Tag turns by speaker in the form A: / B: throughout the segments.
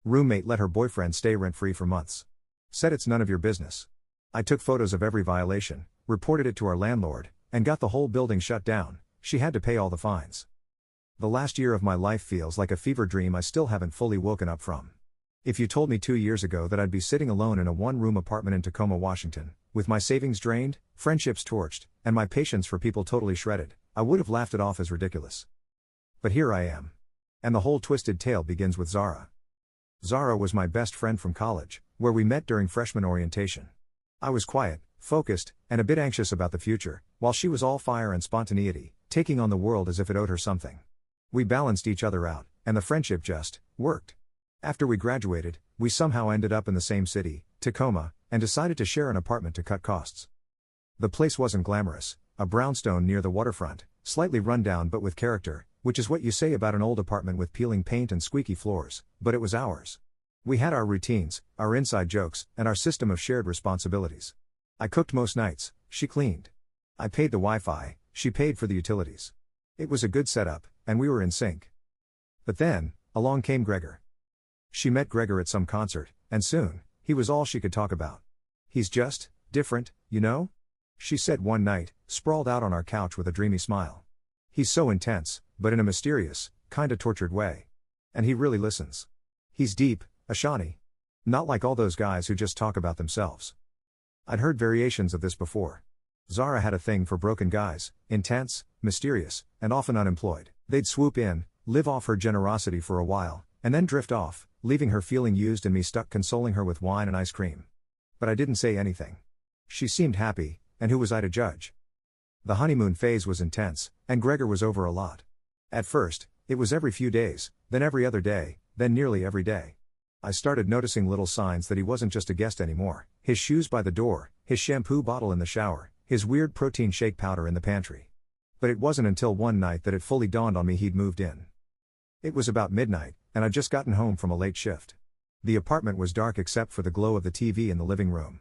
A: Roommate let her boyfriend stay rent-free for months. Said it's none of your business. I took photos of every violation, reported it to our landlord, and got the whole building shut down. She had to pay all the fines. The last year of my life feels like a fever dream I still haven't fully woken up from. If you told me 2 years ago that I'd be sitting alone in a one-room apartment in Tacoma, Washington, with my savings drained, friendships torched, and my patience for people totally shredded, I would have laughed it off as ridiculous. But here I am. And the whole twisted tale begins with Zara. Zara was my best friend from college, where we met during freshman orientation. I was quiet, focused, and a bit anxious about the future, while she was all fire and spontaneity, taking on the world as if it owed her something. We balanced each other out, and the friendship just worked. After we graduated, we somehow ended up in the same city, Tacoma, and decided to share an apartment to cut costs. The place wasn't glamorous, a brownstone near the waterfront, slightly rundown but with character, which is what you say about an old apartment with peeling paint and squeaky floors, but it was ours. We had our routines, our inside jokes, and our system of shared responsibilities. I cooked most nights, she cleaned. I paid the Wi-Fi, she paid for the utilities. It was a good setup, and we were in sync. But then, along came Gregor. She met Gregor at some concert, and soon, he was all she could talk about. He's just different, you know? She said one night, sprawled out on our couch with a dreamy smile. He's so intense, but in a mysterious, kinda tortured way. And he really listens. He's deep, Ashani. Not like all those guys who just talk about themselves. I'd heard variations of this before. Zara had a thing for broken guys, intense, mysterious, and often unemployed. They'd swoop in, live off her generosity for a while, and then drift off, leaving her feeling used and me stuck consoling her with wine and ice cream. But I didn't say anything. She seemed happy, and who was I to judge? The honeymoon phase was intense, and Gregor was over a lot. At first, it was every few days, then every other day, then nearly every day. I started noticing little signs that he wasn't just a guest anymore. His shoes by the door, his shampoo bottle in the shower, his weird protein shake powder in the pantry. But it wasn't until one night that it fully dawned on me he'd moved in. It was about midnight, and I'd just gotten home from a late shift. The apartment was dark except for the glow of the TV in the living room.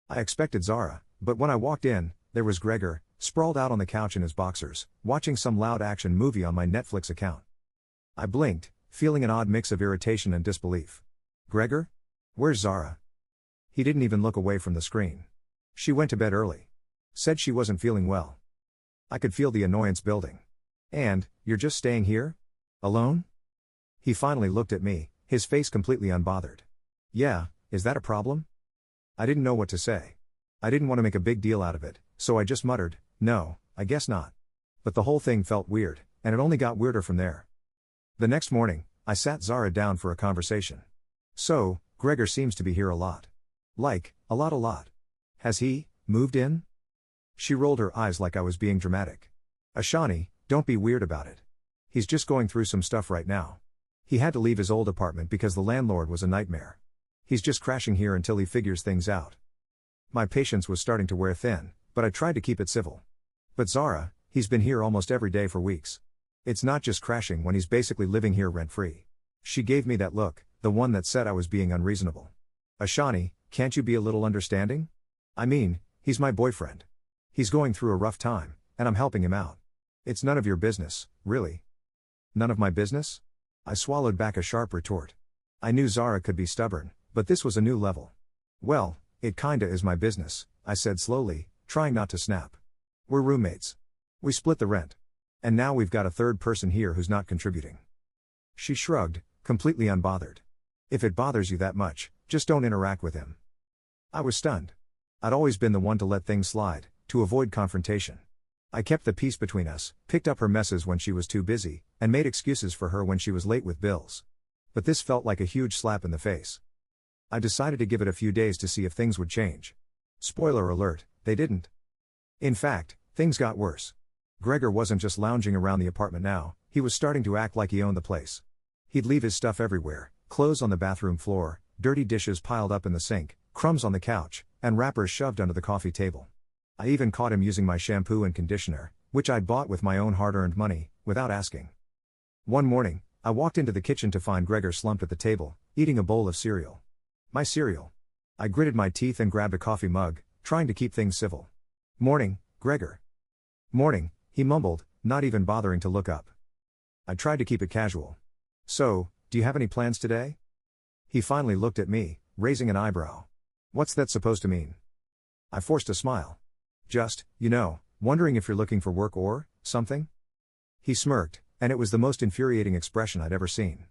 A: I expected Zara, but when I walked in, there was Gregor, sprawled out on the couch in his boxers, watching some loud action movie on my Netflix account. I blinked, feeling an odd mix of irritation and disbelief. Gregor? Where's Zara? He didn't even look away from the screen. She went to bed early. Said she wasn't feeling well. I could feel the annoyance building. And, you're just staying here? Alone? He finally looked at me, his face completely unbothered. Yeah, is that a problem? I didn't know what to say. I didn't want to make a big deal out of it, so I just muttered, no, I guess not. But the whole thing felt weird, and it only got weirder from there. The next morning, I sat Zara down for a conversation. So, Gregor seems to be here a lot. Like, a lot. Has he moved in? She rolled her eyes like I was being dramatic. Ashani, don't be weird about it. He's just going through some stuff right now. He had to leave his old apartment because the landlord was a nightmare. He's just crashing here until he figures things out. My patience was starting to wear thin, but I tried to keep it civil. But Zara, he's been here almost every day for weeks. It's not just crashing when he's basically living here rent-free. She gave me that look, the one that said I was being unreasonable. Ashani, can't you be a little understanding? I mean, he's my boyfriend. He's going through a rough time, and I'm helping him out. It's none of your business, really. None of my business? I swallowed back a sharp retort. I knew Zara could be stubborn, but this was a new level. Well, it kinda is my business, I said slowly, trying not to snap. We're roommates. We split the rent. And now we've got a third person here who's not contributing. She shrugged, completely unbothered. If it bothers you that much, just don't interact with him. I was stunned. I'd always been the one to let things slide, to avoid confrontation. I kept the peace between us, picked up her messes when she was too busy, and made excuses for her when she was late with bills. But this felt like a huge slap in the face. I decided to give it a few days to see if things would change. Spoiler alert, they didn't. In fact, things got worse. Gregor wasn't just lounging around the apartment now, he was starting to act like he owned the place. He'd leave his stuff everywhere, clothes on the bathroom floor, dirty dishes piled up in the sink, crumbs on the couch, and wrappers shoved under the coffee table. I even caught him using my shampoo and conditioner, which I'd bought with my own hard-earned money, without asking. One morning, I walked into the kitchen to find Gregor slumped at the table, eating a bowl of cereal. My cereal. I gritted my teeth and grabbed a coffee mug, trying to keep things civil. Morning, Gregor. Morning, he mumbled, not even bothering to look up. I tried to keep it casual. So, do you have any plans today? He finally looked at me, raising an eyebrow. What's that supposed to mean? I forced a smile. Just, wondering if you're looking for work or something? He smirked, and it was the most infuriating expression I'd ever seen.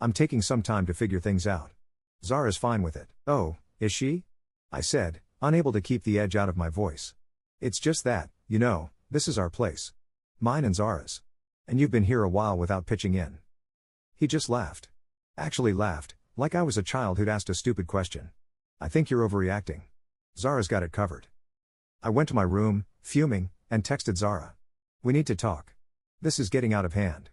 A: I'm taking some time to figure things out. Zara's fine with it. Oh, is she? I said, unable to keep the edge out of my voice. It's just that, this is our place. Mine and Zara's. And you've been here a while without pitching in. He just laughed. Actually laughed, like I was a child who'd asked a stupid question. I think you're overreacting. Zara's got it covered. I went to my room, fuming, and texted Zara. We need to talk. This is getting out of hand.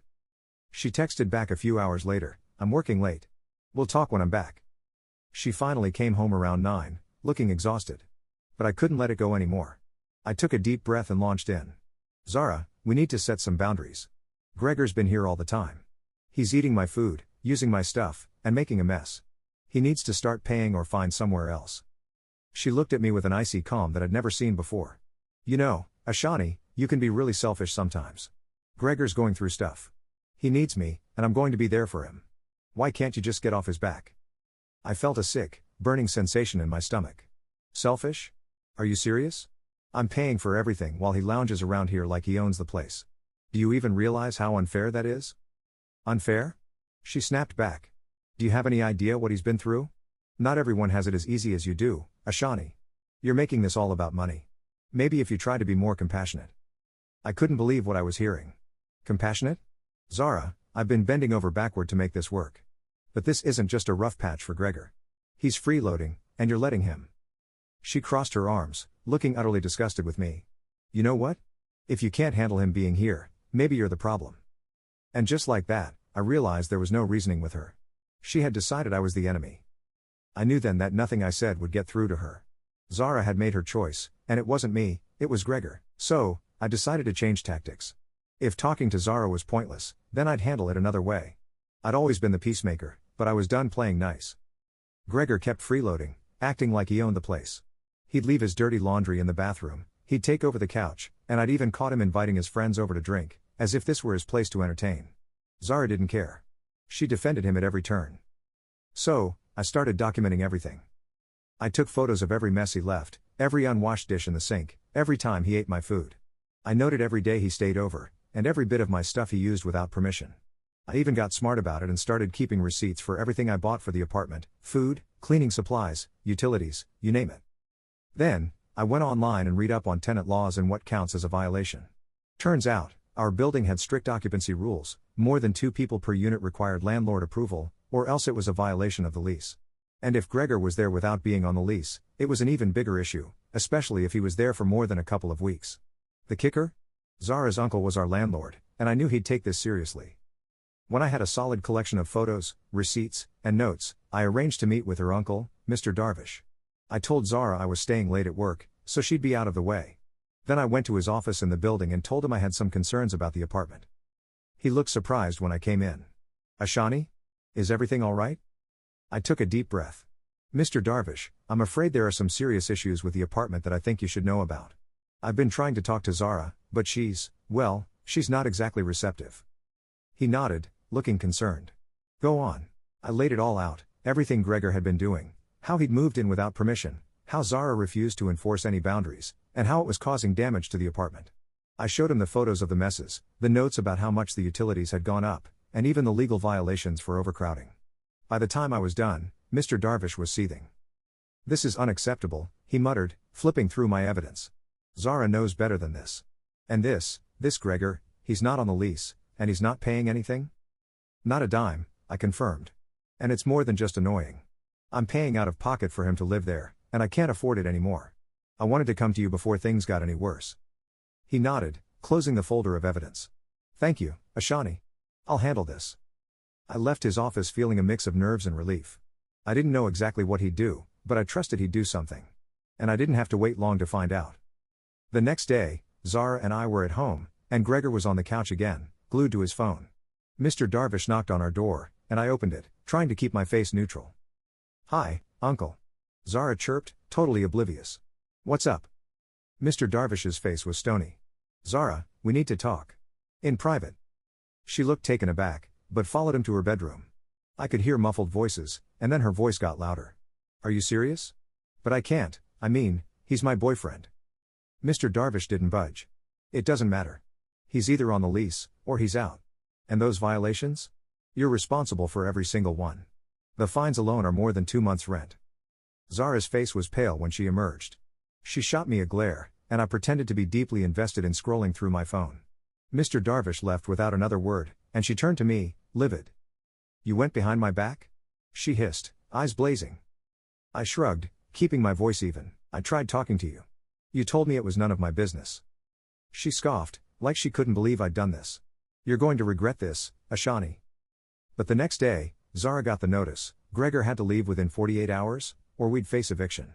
A: She texted back a few hours later, I'm working late. We'll talk when I'm back. She finally came home around 9, looking exhausted. But I couldn't let it go anymore. I took a deep breath and launched in. Zara, we need to set some boundaries. Gregor's been here all the time. He's eating my food, using my stuff, and making a mess. He needs to start paying or find somewhere else. She looked at me with an icy calm that I'd never seen before. Ashani, you can be really selfish sometimes. Gregor's going through stuff. He needs me, and I'm going to be there for him. Why can't you just get off his back? I felt a sick, burning sensation in my stomach. Selfish? Are you serious? I'm paying for everything while he lounges around here like he owns the place. Do you even realize how unfair that is? Unfair? She snapped back. Do you have any idea what he's been through? Not everyone has it as easy as you do, Ashani. You're making this all about money. Maybe if you try to be more compassionate. I couldn't believe what I was hearing. Compassionate? Zara, I've been bending over backward to make this work. But this isn't just a rough patch for Gregor. He's freeloading, and you're letting him. She crossed her arms, looking utterly disgusted with me. You know what? If you can't handle him being here, maybe you're the problem. And just like that, I realized there was no reasoning with her. She had decided I was the enemy. I knew then that nothing I said would get through to her. Zara had made her choice, and it wasn't me, it was Gregor. So, I decided to change tactics. If talking to Zara was pointless, then I'd handle it another way. I'd always been the peacemaker, but I was done playing nice. Gregor kept freeloading, acting like he owned the place. He'd leave his dirty laundry in the bathroom, he'd take over the couch, and I'd even caught him inviting his friends over to drink, as if this were his place to entertain. Zara didn't care. She defended him at every turn. So, I started documenting everything. I took photos of every mess he left, every unwashed dish in the sink, every time he ate my food. I noted every day he stayed over, and every bit of my stuff he used without permission. I even got smart about it and started keeping receipts for everything I bought for the apartment, food, cleaning supplies, utilities, you name it. Then, I went online and read up on tenant laws and what counts as a violation. Turns out, our building had strict occupancy rules, more than 2 people per unit required landlord approval, or else it was a violation of the lease. And if Gregor was there without being on the lease, it was an even bigger issue, especially if he was there for more than a couple of weeks. The kicker? Zara's uncle was our landlord, and I knew he'd take this seriously. When I had a solid collection of photos, receipts, and notes, I arranged to meet with her uncle, Mr. Darvish. I told Zara I was staying late at work, so she'd be out of the way. Then I went to his office in the building and told him I had some concerns about the apartment. He looked surprised when I came in. Ashani? Is everything all right? I took a deep breath. Mr. Darvish, I'm afraid there are some serious issues with the apartment that I think you should know about. I've been trying to talk to Zara, but she's not exactly receptive. He nodded, looking concerned. Go on. I laid it all out, everything Gregor had been doing, how he'd moved in without permission, how Zara refused to enforce any boundaries, and how it was causing damage to the apartment. I showed him the photos of the messes, the notes about how much the utilities had gone up, and even the legal violations for overcrowding. By the time I was done, Mr. Darvish was seething. This is unacceptable, he muttered, flipping through my evidence. Zara knows better than this. And this Gregor, he's not on the lease, and he's not paying anything? Not a dime, I confirmed. And it's more than just annoying. I'm paying out of pocket for him to live there, and I can't afford it anymore. I wanted to come to you before things got any worse. He nodded, closing the folder of evidence. Thank you, Ashani. I'll handle this. I left his office feeling a mix of nerves and relief. I didn't know exactly what he'd do, but I trusted he'd do something. And I didn't have to wait long to find out. The next day, Zara and I were at home, and Gregor was on the couch again, glued to his phone. Mr. Darvish knocked on our door, and I opened it, trying to keep my face neutral. Hi, Uncle. Zara chirped, totally oblivious. What's up? Mr. Darvish's face was stony. Zara, we need to talk. In private. She looked taken aback, but followed him to her bedroom. I could hear muffled voices, and then her voice got louder. Are you serious? But I can't, he's my boyfriend. Mr. Darvish didn't budge. It doesn't matter. He's either on the lease, or he's out. And those violations? You're responsible for every single one. The fines alone are more than 2 months' rent. Zara's face was pale when she emerged. She shot me a glare, and I pretended to be deeply invested in scrolling through my phone. Mr. Darvish left without another word, and she turned to me, livid. You went behind my back? She hissed, eyes blazing. I shrugged, keeping my voice even. I tried talking to you. You told me it was none of my business. She scoffed, like she couldn't believe I'd done this. You're going to regret this, Ashani. But the next day, Zara got the notice. Gregor had to leave within 48 hours, or we'd face eviction.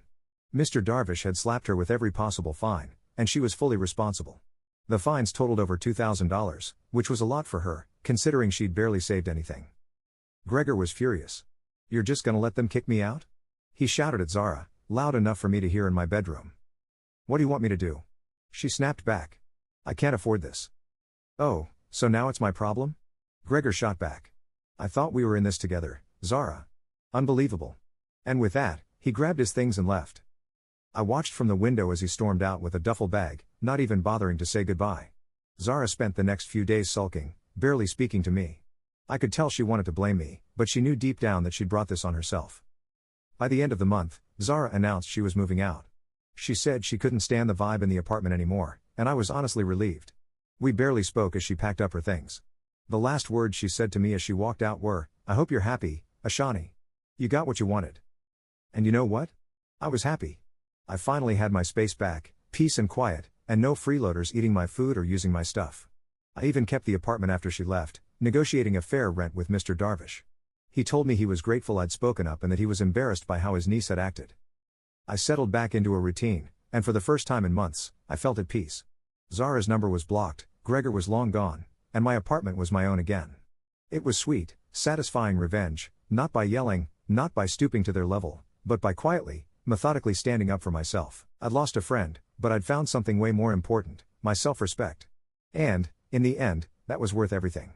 A: Mr. Darvish had slapped her with every possible fine, and she was fully responsible. The fines totaled over $2,000, which was a lot for her, considering she'd barely saved anything. Gregor was furious. You're just gonna let them kick me out? He shouted at Zara, loud enough for me to hear in my bedroom. What do you want me to do? She snapped back. I can't afford this. Oh, so now it's my problem? Gregor shot back. I thought we were in this together, Zara. Unbelievable. And with that, he grabbed his things and left. I watched from the window as he stormed out with a duffel bag, not even bothering to say goodbye. Zara spent the next few days sulking, barely speaking to me. I could tell she wanted to blame me, but she knew deep down that she'd brought this on herself. By the end of the month, Zara announced she was moving out. She said she couldn't stand the vibe in the apartment anymore, and I was honestly relieved. We barely spoke as she packed up her things. The last words she said to me as she walked out were, I hope you're happy, Ashani. You got what you wanted. And you know what? I was happy. I finally had my space back, peace and quiet, and no freeloaders eating my food or using my stuff. I even kept the apartment after she left, negotiating a fair rent with Mr. Darvish. He told me he was grateful I'd spoken up and that he was embarrassed by how his niece had acted. I settled back into a routine, and for the first time in months, I felt at peace. Zara's number was blocked, Gregor was long gone, and my apartment was my own again. It was sweet, satisfying revenge, not by yelling, not by stooping to their level, but by quietly, methodically standing up for myself. I'd lost a friend, but I'd found something way more important, my self-respect. And, in the end, that was worth everything.